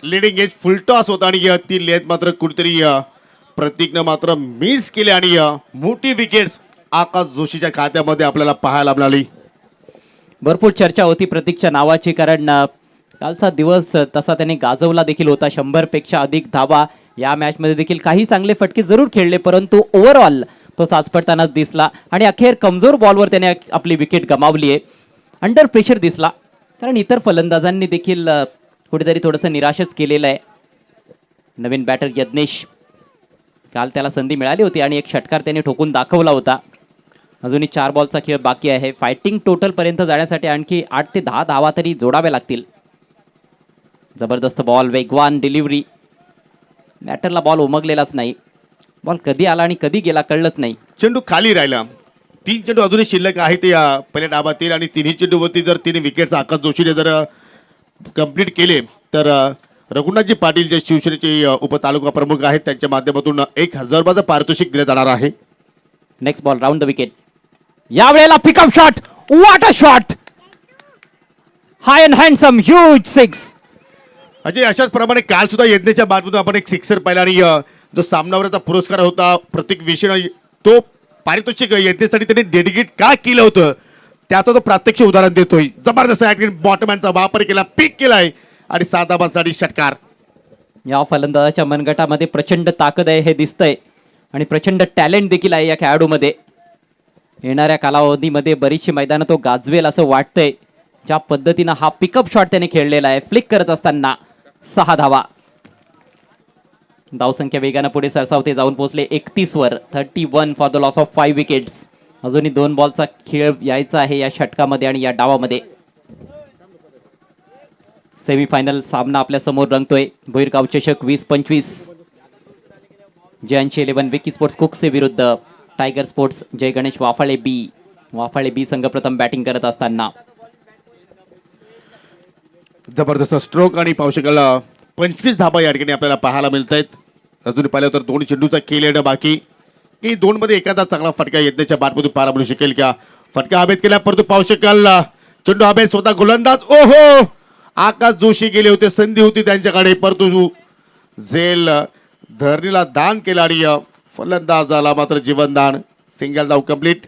लिडिंग एज फुल टॉस होता आणि ती लेथ मात्र कुठेतरी प्रतीकनं मात्र मिस केली आणि मोठी विकेट्स आकाश जोशीच्या खात्यामध्ये आपल्याला पाहायला मिळाली. भरपूर चर्चा होती प्रतीकच्या नावाची, कारण कालचा दिवस तसा त्याने गाजवला देखील होता. 100 पेक्षा अधिक धावा या मॅचमध्ये देखील. काही चांगले फटके जरूर खेळले, परंतु ओव्हरऑल तो साचपडतानाच दिसला आणि अखेर कमजोर बॉलवर त्याने आपली विकेट गमावली आहे. अंडर प्रेशर दिसला, कारण इतर फलंदाजांनी देखील कुठेतरी थोडंसं निराशच केलेलं आहे. नवीन बॅटर यज्ञेश, काल त्याला संधी मिळाली होती आणि एक षटकार त्याने ठोकून दाखवला होता. अजूनही 4 बॉलचा खेळ बाकी आहे. फायटिंग टोटल पर्यंत जाण्यासाठी आणखी 8 ते 10 धावा तरी जोडाव्या लागतील. जबरदस्त बॉल, वेगवान डिलिव्हरी. बॅटरला बॉल उमगलेलाच नाही. बॉल कधी आला आणि कधी गेला कळलंच नाही. चेंडू खाली राहिला. 3 चेंडू अजूनही शिल्लक आहेत या पहिल्या डावातील आणि 3 चेंडूवरती जर 3 विकेट्स आकाश जोशीने जर कंप्लीट केले तर रघुनाथजी पाटील जे शिवसेनेचे उपतालुका प्रमुख आहेत त्यांच्या माध्यमातून 1000 रुपयाचं पारितोषिक दिले जाणार आहे. Next ball round the wicket. यावेळेला pickup shot. What a shot. High and handsome huge 6. Ajay, अशाच प्रमाणे काल सुद्धा यज्ञच्या बाजूने आपण एक सिक्सर पाहिला आणि जो सामनावरचा पुरस्कार होता प्रतीक विषय, तो पारितोषिक यज्ञसाठी त्यांनी डेडिकेट का केलं होतं त्याचं तो प्रात्यक्षिक उदाहरण देतोय. जबरदस्त बॉटमॅनचा वापर केला, पीक केलाय आणि 7 धाबांसाठी षटकार. या फलंदाजाच्या मनगटामध्ये प्रचंड ताकद आहे हे दिसतंय आणि प्रचंड टॅलेंट देखील आहे या खेळाडूमध्ये. येणाऱ्या कालावधीमध्ये बरीचशी मैदानं तो गाजवेल असं वाटतंय. ज्या पद्धतीनं हा पिकअप शॉट त्याने खेळलेला आहे, फ्लिक करत असताना 6 धावा. धावसंख्या वेगानं पुढे सरसावते, जाऊन पोहोचले 31 वर. 31 for the loss of 5 wickets. अजूनही 2 बॉलचा खेळ यायचा आहे या षटकामध्ये आणि या डावामध्ये. सेमीफायनल सामना आपल्या समोर रंगतोय. भोईरगाव चषक 20-25. जयांची 11 विकी स्पोर्ट्स कुकसे विरुद्ध टायगर स्पोर्ट्स जय गणेश वाफाळे बी. वाफाळे बी संघ प्रथम बॅटिंग करत असताना जबरदस्त स्ट्रोक आणि पाहू शकाल 25 धाबा या ठिकाणी आपल्याला पाहायला मिळत आहेत. अजून पाहिलं तर 2 चेंडूचा खेळ येणं बाकी. की 2 मध्ये एखादा चांगला फटका यज्ञाच्या बॅटमधून पाहायला मिळू शकेल का? फटका हवेत केला परंतु पाहू शकाल चेंडू हवेत, स्वतः गोलंदाज ओहो आकाश जोशी गेले होते, संधी होती त्यांच्याकडे परंतु झेल धरणीला दान केला आणि फलंदाज झाला मात्र जीवनदान. सिंगल धाव कंप्लीट.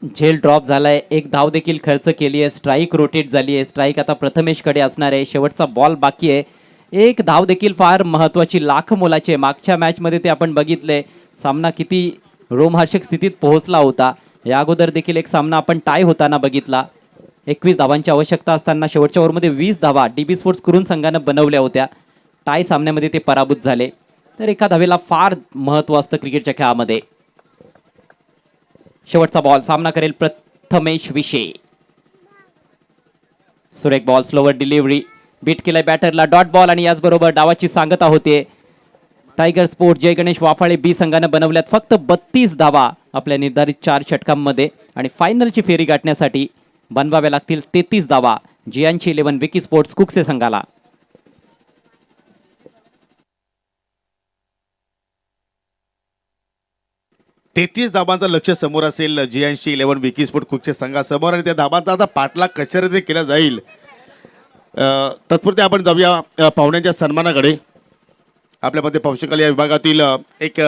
झेल ड्रॉप झालाय, एक धाव देखील खर्च केली आहे. स्ट्राईक रोटेट झाली आहे. स्ट्राईक आता प्रथमेशकडे असणार आहे. शेवटचा बॉल बाकी आहे. एक धाव देखील फार महत्वाची, लाख मोलाची आहे. मागच्या मॅचमध्ये ते आपण बघितले, सामना किती रोमहर्षक स्थितीत पोहोचला होता. या अगोदर देखील एक सामना आपण टाय होताना बघितला. 21 धावांची आवश्यकता असताना शेवटच्या ओव्हरमध्ये 20 धावा डीबी स्पोर्ट्स करून संघानं बनवल्या होत्या. टाय सामन्यामध्ये ते पराभूत झाले. तर एका धावेला फार महत्व असतं क्रिकेटच्या खेळामध्ये. शेवटचा बॉल सामना करेल प्रथमेश विशे. सुरेख बॉल, स्लोवर डिलिव्हरी, बीट केलाय बॅटरला, डॉट बॉल आणि याचबरोबर डावाची सांगता होते. टायगर स्पोर्ट जय गणेश वाफाळे बी संघानं बनवल्यात फक्त 32 धावा आपल्या निर्धारित 4 षटकांमध्ये आणि फायनलची फेरी गाठण्यासाठी बनवाव्या लागतील 33 धावा जियांची 11 विकी स्पोर्ट्स कुकसे संघाला. तेहतीस धाबांचं लक्ष समोर असेल जियांशी 11 विकी स्पोर्ट कुकच्या संघासमोर आणि त्या धाबांचा आता पाठलाग कशा रीती केला जाईल. तत्पुरते आपण जाऊया पाहुण्यांच्या सन्मानाकडे. आपल्यामध्ये पाहू शकाल या विभागातील एक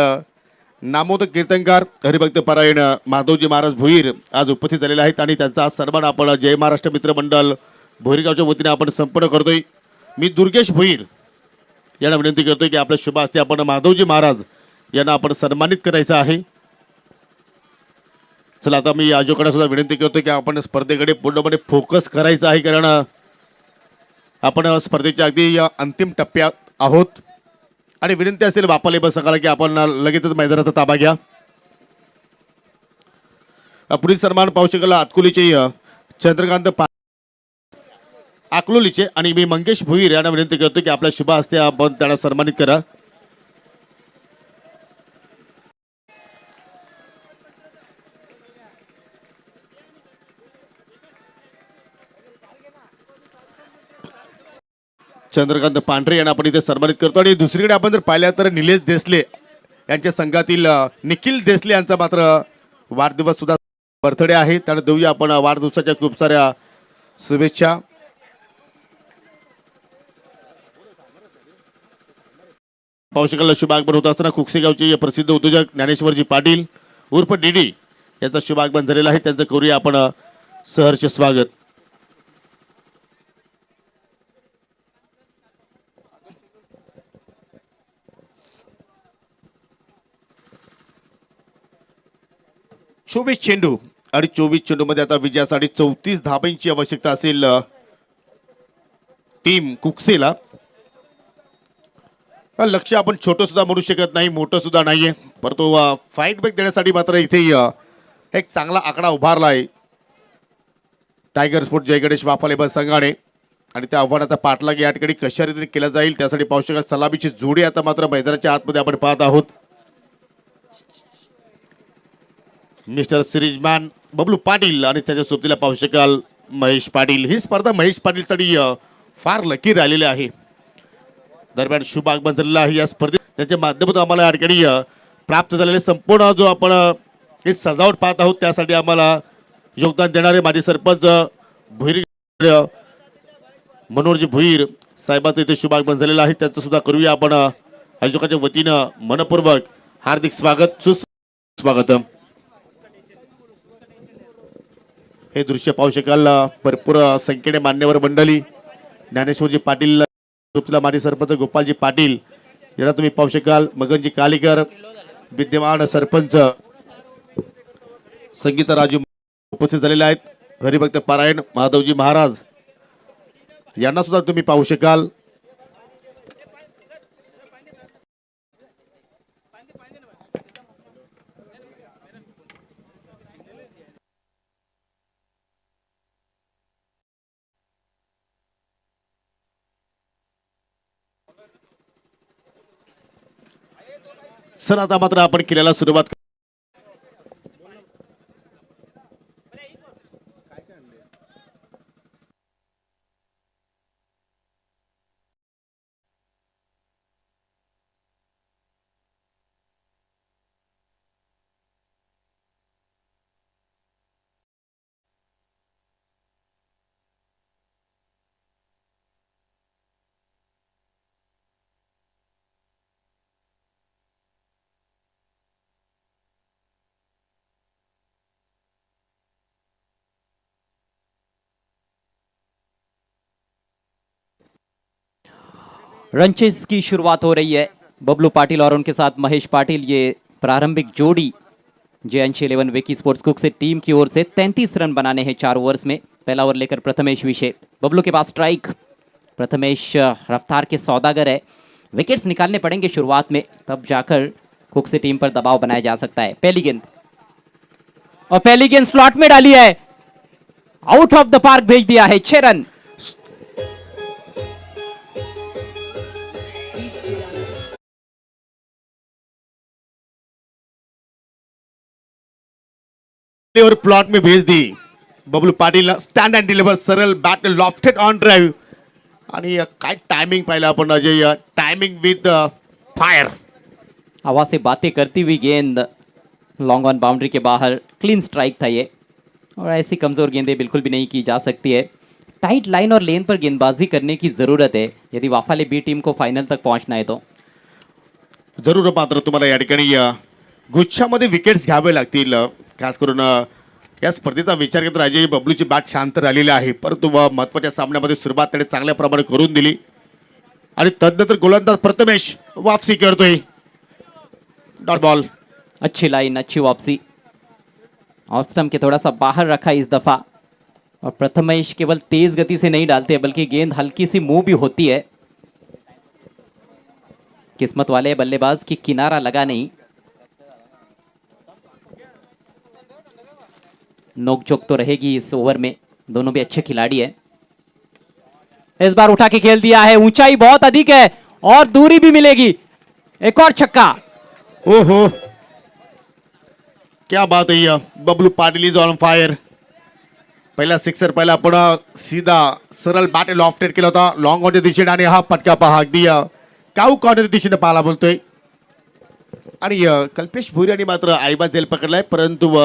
नामोदक कीर्तनकार हरिभक्त पारायण माधवजी महाराज भोईर आज उपस्थित झालेले आहेत आणि त्यांचा सन्मान आपण जय महाराष्ट्र मित्र मंडळ भोईरगावच्या वतीने आपण संपन्न करतोय. मी दुर्गेश भोईर यांना विनंती करतोय की आपल्या शुभ हस्ते आपण माधवजी महाराज यांना आपण सन्मानित करायचं आहे. चला आता मी आयोजकांना सुद्धा विनंती करतो की आपण स्पर्धेकडे पूर्णपणे फोकस करायचा आहे, कारण आपण स्पर्धेच्या अगदी अंतिम टप्प्यात आहोत आणि विनंती असेल बापाले बस सकाळ की आपण लगेचच मैदानाचा ताबा घ्या. पुढील सन्मान पाहू शकाल अतकुलीचे चंद्रकांत अकलोलीचे आणि मी मंगेश भोईर यांना विनंती करतो की आपल्या शुभ हस्ते आपण त्यांना सन्मानित करा. चंद्रकांत पांढरे यांना आपण इथे सन्मानित करतो आणि दुसरीकडे आपण जर पाहिलं तर निलेश देसले यांच्या संघातील निखिल देसले यांचा मात्र वाढदिवस सुद्धा बर्थडे आहे. त्याने देऊया आपण वाढदिवसाच्या खूप साऱ्या शुभेच्छा. पाहू शकाल शुभागमन होत असताना कुकसे गावचे प्रसिद्ध उद्योजक ज्ञानेश्वरजी पाटील उर्फ डीडी याचा शुभागमन झालेला आहे. त्यांचं करूया आपण सहर्ष स्वागत. चोवीस चेंडू आणि 24 चेंडू मध्ये आता विजयासाठी 34 धाब्यांची आवश्यकता असेल टीम कुकसेला. लक्ष आपण छोटं सुद्धा म्हणू शकत नाही, मोठं सुद्धा नाहीये, परंतु फाईट बॅक देण्यासाठी मात्र इथे एक चांगला आकडा उभारला आहे टायगर स्पोर्ट जय गणेश वाफाळे बस संघाने आणि त्या आव्हानाचा पाठलाग या ठिकाणी कशा रीतीने केला जाईल त्यासाठी पाहू शकाल सलामीची जोडी आता मात्र मैदानाच्या आतमध्ये आपण पाहत आहोत. मिस्टर सिरीजमॅन बबलू पाटील आणि त्याच्या सोबतीला पाहू शकाल महेश पाटील. ही स्पर्धा महेश पाटीलसाठी फार लकी राहिलेली आहे. दरम्यान शुभ आगमन झालेलं आहे या स्पर्धेत. त्याच्या माध्यमातून आम्हाला या ठिकाणी प्राप्त झालेले संपूर्ण जो आपण हे सजावट पाहत आहोत त्यासाठी आम्हाला योगदान देणारे माजी सरपंच भोईर मनोहरजी भोईर साहेबांचं इथे शुभ आगमन झालेलं आहे. त्यांचं सुद्धा करूया आपण आयोजकाच्या वतीनं मनपूर्वक हार्दिक स्वागत सुस्वागत. हे दृश्य पाहू शकाल भरपूर संख्येने मान्यवर मंडळी ज्ञानेश्वरजी पाटील माजी सरपंच गोपालजी पाटील यांना तुम्ही पाहू शकाल. मगनजी कालीकर विद्यमान सरपंच संगीता राजू उपस्थित झालेले आहेत. हरिभक्त पारायण माधवजी महाराज यांना सुद्धा तुम्ही पाहू शकाल. सर आता मात्र आपण केलेला सुरुवात रंचेस की शुरुआत हो रही है. बबलू पाटिल और उनके साथ महेश पाटिल, ये प्रारंभिक जोड़ी जे 11 विकी स्पोर्ट्स कुक से टीम की ओर से 33 रन बनाने हैं 4 ओवर्स में. पहला ओवर लेकर प्रथमेश विषय. बबलू के पास स्ट्राइक. प्रथमेश रफ्तार के सौदागर है. विकेट्स निकालने पड़ेंगे शुरुआत में, तब जाकर कुक से टीम पर दबाव बनाया जा सकता है. पहली गेंद, और पहली गेंद स्लॉट में डाली है. आउट ऑफ द पार्क भेज दिया है. 6 रन. और प्लॉट में भेज दी. Bablu Patil stand and deliver सरळ बॅट लॉफ्टेड ऑन ड्राईव्ह. आणि काय टायमिंग पाहिलं आपण अजय. Timing with fire. हवा से बातें करती हुई गेंद लॉन्ग ऑन बाउंड्री के बाहर. क्लीन स्ट्राइक था ये, और ऐसी कमज़ोर गेंदें बिल्कुल भी नहीं की जा सकती है. टाइट लाइन और लेन पर गेंदबाजी करने की ज़रूरत है यदि वाफाले बी टीम को फाइनल तक पहुंचना है तो. जरूर मात्र तुम्हाला या ठिकाणी गुच्छामध्ये विकेट्स घ्यावे लागतील. खास करून या स्पर्धेचा विचार केला तर अजय बबलूची बॅट शांत राहिलेली आहे, परंतु महत्त्वाच्या सामन्यामध्ये सुरुवात त्याने चांगल्या प्रमाणे करून दिली. आणि तदनंतर गोलंदाज प्रथमेश वापसी करतोय. Dot ball. अच्छी लाइन, अच्छी वापसी. ऑफ स्टंप के थोड़ा सा बाहर रखा इस दफ़ा, और प्रथमेश केवल तेज गति से नहीं डालते बल्कि गेंद हल्की सी मूव भी होती है. किस्मत वाले बल्लेबाज की किनारा लगा नहीं. नोकझोंक तो रहेगी इस ओवर में. दोनों भी अच्छे खिलाड़ी हैं. इस बार उठा के खेल दिया है. ऊंचाई बहुत अधिक है और दूरी भी मिलेगी. एक और छक्का. ओहो, क्या बात है. Bablu Patil is on fire. पहिला सिक्सर पहिला आपण सीधा सरळ बॅट लॉफ्टेड केला होता लॉंग ऑनच्या दिशेने, आणि हा पटका पहा अगदी काऊ कॉर्नरच्या दिशेने पाहायला बोलतोय. आणि कल्पेश भुरी यांनी मात्र आईबाज जेल पकडलाय, परंतु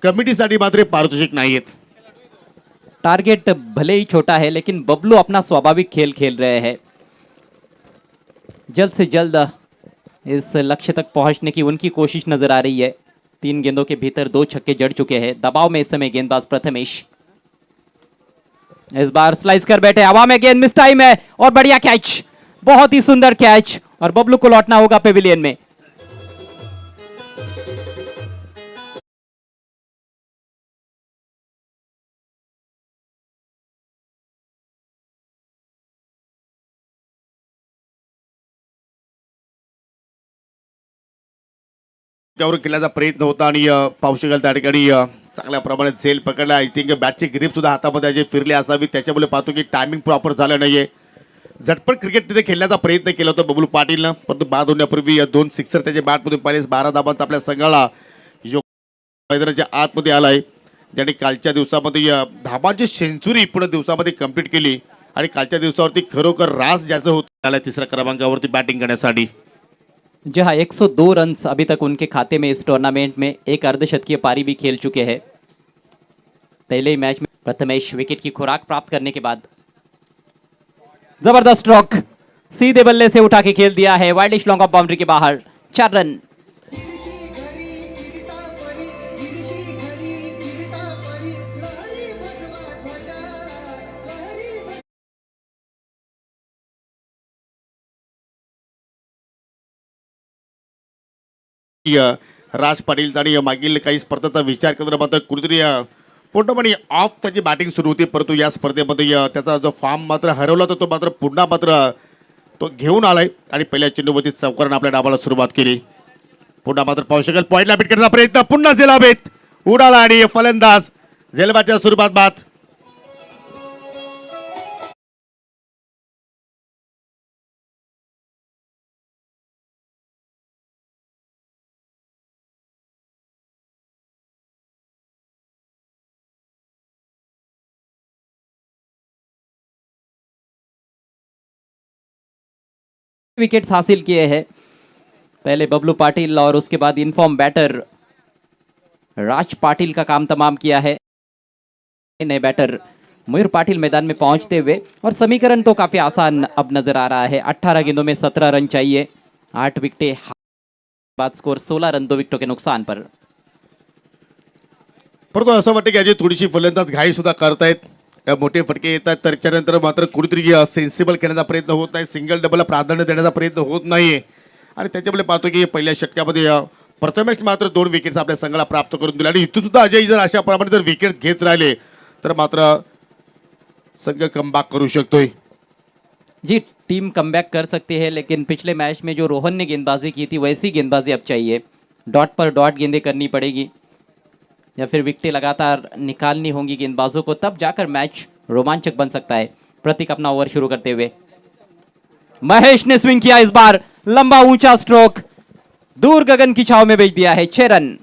कमिटीसाठी मात्र पारितोषिक नाहीयेत. टारगेट भले ही छोटा है लेकिन बबलू अपना स्वाभाविक खेल खेल रहे हैं. जल्द से जल्द इस लक्ष्य तक पहुंचने की उनकी कोशिश नजर आ रही है. 3 गेंदों के भीतर 2 छक्के जड़ चुके हैं. दबाव में इस समय गेंदबाज प्रथमेश. इस बार स्लाइस कर बैठे. हवा में गेंद, मिस टाइम है और बढ़िया कैच. बहुत ही सुंदर कैच, और बबलू को लौटना होगा पेविलियन में. त्यावर केल्याचा प्रयत्न होता, आणि पाहू शकाल त्या ठिकाणी चांगल्या प्रमाणात झेल पकडला. आय थिंक बॅटची ग्रिप सुद्धा हातामध्ये अजय फिरली असावी, त्याच्यामुळे पाहतो की टायमिंग प्रॉपर झालं नाहीये. झटपट क्रिकेट तिथे खेळण्याचा प्रयत्न केला होता बबलू पाटीलनं, परंतु बाद होण्यापूर्वी 2 सिक्सर त्याच्या बॅटमधून पाहिले. 12 धाबांत आपल्या संघाला मैदानाच्या आतमध्ये आलाय, ज्याने कालच्या दिवसामध्ये धाबांची सेंचुरी पूर्ण दिवसामध्ये कंप्लीट केली. आणि कालच्या दिवसावरती खरोखर रास ज्याचं होत आलाय तिसऱ्या क्रमांकावरती बॅटिंग करण्यासाठी. जी हाँ, 102 रन्स अभी तक उनके खाते में इस टूर्नामेंट में. एक अर्धशतकीय पारी भी खेल चुके हैं. पहले ही मैच में प्रथमेश विकेट की खुराक प्राप्त करने के बाद जबरदस्त स्ट्रोक, सीधे बल्ले से उठा के खेल दिया है. वाइल्डिश लॉन्ग ऑफ बाउंड्री के बाहर. 4 रन. राज पाटील आणि मागील काही स्पर्धेचा विचार करताना मात्र कुठेतरी पूर्णपणे ऑफ त्याची बॅटिंग सुरू होती, परंतु या स्पर्धेमध्ये त्याचा जो फॉर्म मात्र हरवला तर तो मात्र पुन्हा मात्र तो घेऊन आलाय आणि पहिल्या चेंडूवरती चौकारानं आपल्या डावाला सुरुवात केली. पुन्हा मात्र पाहू शकेल पॉईंटला बीट करण्याचा प्रयत्न, पुन्हा झेलाबेत उडाला आणि फलंदाज झेलबाच्या स्वरूपात बाद. विकेट्स हासिल किए हैं, पहले बबलू पाटिल और उसके बाद इनफॉर्म बैटर राज पाटिल का काम तमाम किया है. नए बैटर मयूर पाटिल मैदान में पहुंचते हुए, और समीकरण तो काफी आसान अब नजर आ रहा है. 18 गेंदों में 17 रन चाहिए, 8 विकेटें बाद स्कोर 16 रन 2 विकेटों के नुकसान पर. परंतु असं वाटतं की अजय थोडीशी फलंदाज घाई सुद्धा करतायत, मोठे फटके येतात, तर त्यानंतर मात्र कुठेतरी सेन्सिबल खेळण्याचा प्रयत्न होत नाही, सिंगल डबलला प्राधान्य देण्याचा प्रयत्न होत नाही. आणि त्याच्यामुळे पाहतो की पहिल्या षटकामध्ये प्रथमेश मात्र 2 विकेट्स आपल्या संघाला प्राप्त करून दिल्या. आणि इथून सुद्धा अजय जर अशा प्रमाणे जर विकेट घेत राहिले तर मात्र संघ कमबॅक करू शकतोय. जी, टीम कमबैक कर सकती है, लेकिन पिछले मैच में जो रोहन ने गेंदबाजी की थी वैसी गेंदबाजी अब चाहिए. डॉट पर डॉट गेंदें करनी पड़ेगी, या फिर विकेटें लगातार निकालनी होंगी गेंदबाजों को, तब जाकर मैच रोमांचक बन सकता है. प्रतीक अपना ओवर शुरू करते हुए, महेश ने स्विंग किया, इस बार लंबा ऊंचा स्ट्रोक दूर गगन की छाव में भेज दिया है. 6 रन.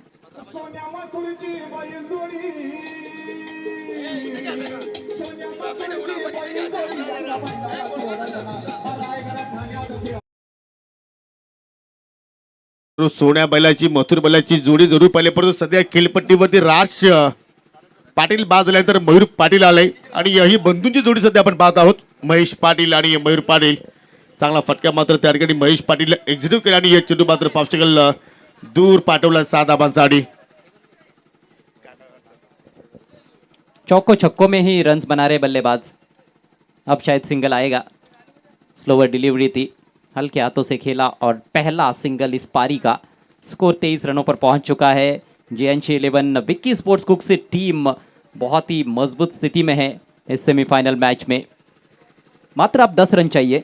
सोन्या बैलाची मथुर बैलाची जोडी जरूर पाहिले, परंतु सध्या खेळपट्टीवरती राज पाटील बाद झाल्यानंतर मयूर पाटील आले आणि ही बंधूंची जोडी सध्या आपण पाहत आहोत. महेश पाटील आणि मयूर पाटील, चांगला फटका मात्र त्या ठिकाणी महेश पाटील एक्झिक्यूट केला आणि हे चेंडू मात्र पावशेकल दूर पाठवला 7 धावांसाठी. चौको छक्कों में ही रन्स बना रहे बल्लेबाज. अब शायद सिंगल आएगा. स्लोवर डिलीवरी थी, हल्के हाथों से खेला और पहला सिंगल इस पारी का. स्कोर 23 रनों पर पहुंच चुका है. JNC 11 विक्की स्पोर्ट्स कुक से टीम बहुत ही मजबूत स्थिति में है इस सेमीफाइनल मैच में. मात्र अब 10 रन चाहिए,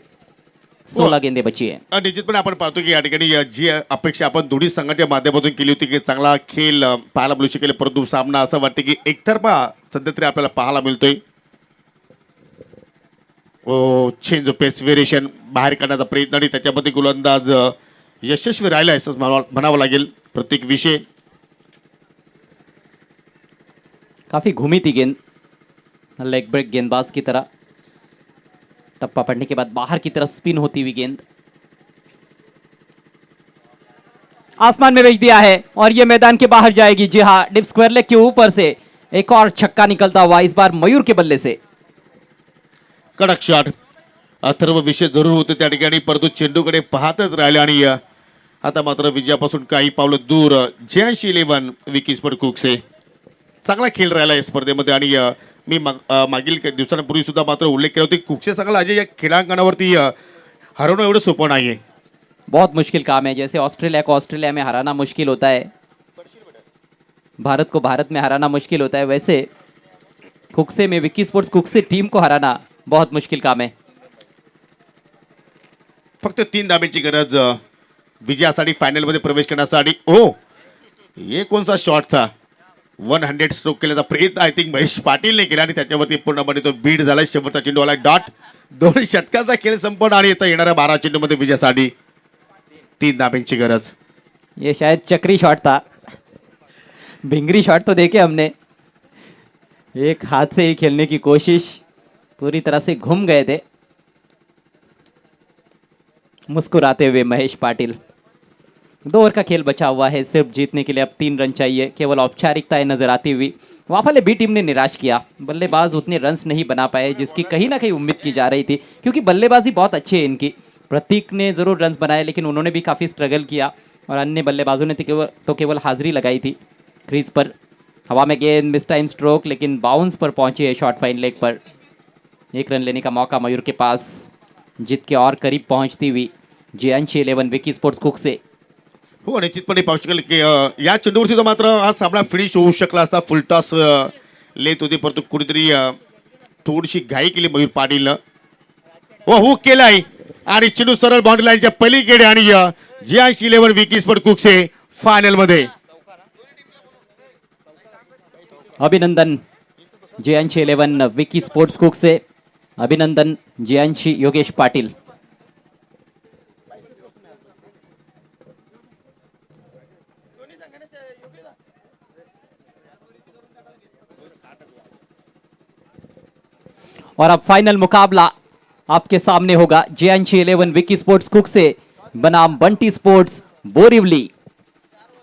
16 गेंदें बची है. निश्चितपणे आपण पाहतो की या ठिकाणी जी अपेक्षा आपण दोन्ही संघाच्या माध्यमातून केली होती की चांगला खेळ पाहायला मिळू शकेल, परंतु सामना असं वाटतं की एकतर्फा सध्या तरी आपल्याला पाहायला मिळतोय. चेंज ऑफ पेस व्हेरिएशन बाहेर काढण्याचा प्रयत्न आणि त्याच्यामध्ये गोलंदाज यशस्वी राहिला असं म्हणावं लागेल. प्रत्येक विषय काफी घूमी थी गेंद, लेग ब्रेक गेंदबाज की तरह. टप्पा पड़ने के बाद बाहर की तरफ स्पिन होती हुई गेंद आसमान में भेज दिया है और ये मैदान के बाहर जाएगी. जी हाँ, डिप स्क्वायर लेग के ऊपर से एक और छक्का निकलता हुआ, इस बार मयूर के बल्ले से. कडक शॉट. अथर्व विषय जरूर होते त्या ठिकाणी, परंतु चेंडूकडे पाहतच राहिले आणि आता मात्र विजयापासून काही पावलं दूर. JNC 11 विकी स्पोर्ट्स कुकसे चांगला खेळ राहिला या स्पर्धेमध्ये. आणि मी मागील काही दिवसांपूर्वी सुद्धा मात्र उल्लेख केला होता, कुकसे संघाला अजय या क्रीडांगणावरती हरवणं एवढं सोपं नाहीये. बहुत मुश्किल काम है. जैसे ऑस्ट्रेलिया को ऑस्ट्रेलिया में हराना मुश्किल होता है, भारत को भारत में हराना मुश्किल होता है, वैसे कुकसे में विक्की स्पोर्ट्स कुकसे टीम को हराना बहुत मुश्किल काम है. फक्त 3 धाब्यांची गरज विजयासाठी फायनलमध्ये प्रवेश करण्यासाठी. ओ, हे कोणता शॉट था. 100 स्ट्रोक केल्याचा प्रयत्न आय थिंक महेश पाटीलने केला आणि त्याच्यावरती पूर्णपणे तो बीट झाला. शेवटचा चेंडू आला डॉट. 2 षटकांचा खेळ संपवून आणि आता येणाऱ्या 12 चेंडूमध्ये विजयासाठी 3 धाब्यांची गरज. ये शायद चक्री शॉट था, भिंगरी शॉट तो देखे हमने. एक हाथ से ही खेलने की कोशिश, पूरी तरह से घूम गए थे. मुस्कुराते हुए महेश पाटिल. 2 ओवर का खेल बचा हुआ है, सिर्फ जीतने के लिए अब 3 रन चाहिए. केवल औपचारिकताएं नजर आती हुई वाफाले बी टीम ने निराश किया. बल्लेबाज उतने रन्स नहीं बना पाए जिसकी कहीं ना कहीं उम्मीद की जा रही थी, क्योंकि बल्लेबाजी बहुत अच्छी है इनकी. प्रतीक ने ज़रूर रन्स बनाए, लेकिन उन्होंने भी काफ़ी स्ट्रगल किया और अन्य बल्लेबाजों ने तो केवल हाजिरी लगाई थी क्रीज पर. हवा में गेंद, मिस टाइम स्ट्रोक, लेकिन बाउंस पर पहुंची है शॉर्ट फाइन लेग पर. 1 रन लेने का मौका मयूर के पास. जीत के और करीब पहुंचती हुई JNC 11 विकी स्पोर्ट्स कुक से. हो, निश्चितपणे पाहू शकेल की या चेंडूवरती तो मात्र हा सामना फिनिश होऊ शकला असता. फुलटॉस लेत होते, परंतु कुठेतरी थोडीशी घाई केली मयूर पाटीलनं. व हुक केलाय आणि चेंडू सरळ बाउंड्री लाईनच्या पलीकडे आणि जियांश 11 विकी स्पोर्ट कुकसे फायनल मध्ये. अभिनंदन जियांशी 11 विकी स्पोर्ट्स कुकचे. अभिनंदन जियांशी योगेश पाटील. और अब फाइनल मुकाबला आपके सामने होगा जियांशी 11 विकी स्पोर्ट्स कुक से बनाम बंटी स्पोर्ट्स बोरिवली.